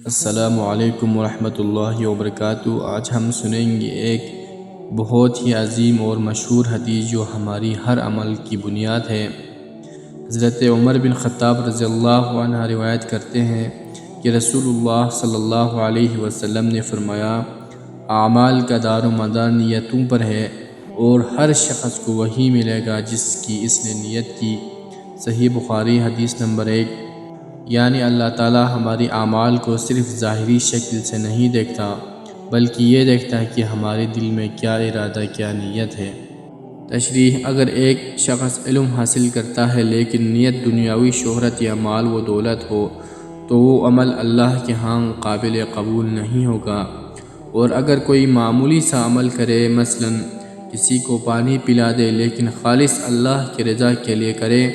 السلام علیکم ورحمۃ اللہ وبرکاتہ۔ آج ہم سنیں گے ایک بہت ہی عظیم اور مشہور حدیث جو ہماری ہر عمل کی بنیاد ہے۔ حضرت عمر بن خطاب رضی اللہ عنہ روایت کرتے ہیں کہ رسول اللہ صلی اللہ علیہ وسلم نے فرمایا، اعمال کا دار و مدار نیتوں پر ہے، اور ہر شخص کو وہی ملے گا جس کی اس نے نیت کی۔ صحیح بخاری حدیث نمبر 1۔ یعنی اللہ تعالیٰ ہماری اعمال کو صرف ظاہری شکل سے نہیں دیکھتا، بلکہ یہ دیکھتا ہے کہ ہمارے دل میں کیا ارادہ، کیا نیت ہے۔ تشریح: اگر ایک شخص علم حاصل کرتا ہے لیکن نیت دنیاوی شہرت یا مال و دولت ہو تو وہ عمل اللہ کے ہاں قابل قبول نہیں ہوگا، اور اگر کوئی معمولی سا عمل کرے، مثلا کسی کو پانی پلا دے لیکن خالص اللہ کی رضا کے لیے کرے،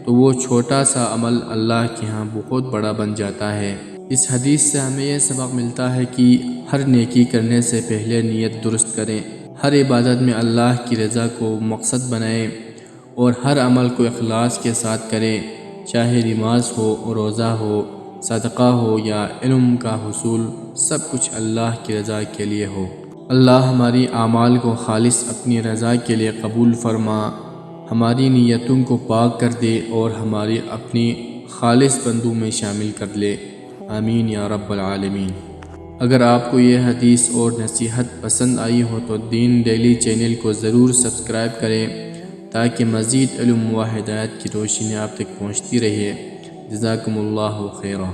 تو وہ چھوٹا سا عمل اللہ کے ہاں بہت بڑا بن جاتا ہے۔ اس حدیث سے ہمیں یہ سبق ملتا ہے کہ ہر نیکی کرنے سے پہلے نیت درست کریں، ہر عبادت میں اللہ کی رضا کو مقصد بنائیں، اور ہر عمل کو اخلاص کے ساتھ کریں، چاہے نماز ہو، روزہ ہو، صدقہ ہو یا علم کا حصول، سب کچھ اللہ کی رضا کے لیے ہو۔ اللہ ہماری اعمال کو خالص اپنی رضا کے لیے قبول فرما، ہماری نیتوں کو پاک کر دے اور ہماری اپنی خالص بندوں میں شامل کر لے۔ آمین یا رب العالمین۔ اگر آپ کو یہ حدیث اور نصیحت پسند آئی ہو تو دین ڈیلی چینل کو ضرور سبسکرائب کریں تاکہ مزید علم و ہدایت کی روشنی آپ تک پہنچتی رہے۔ جزاکم اللہ خیرا۔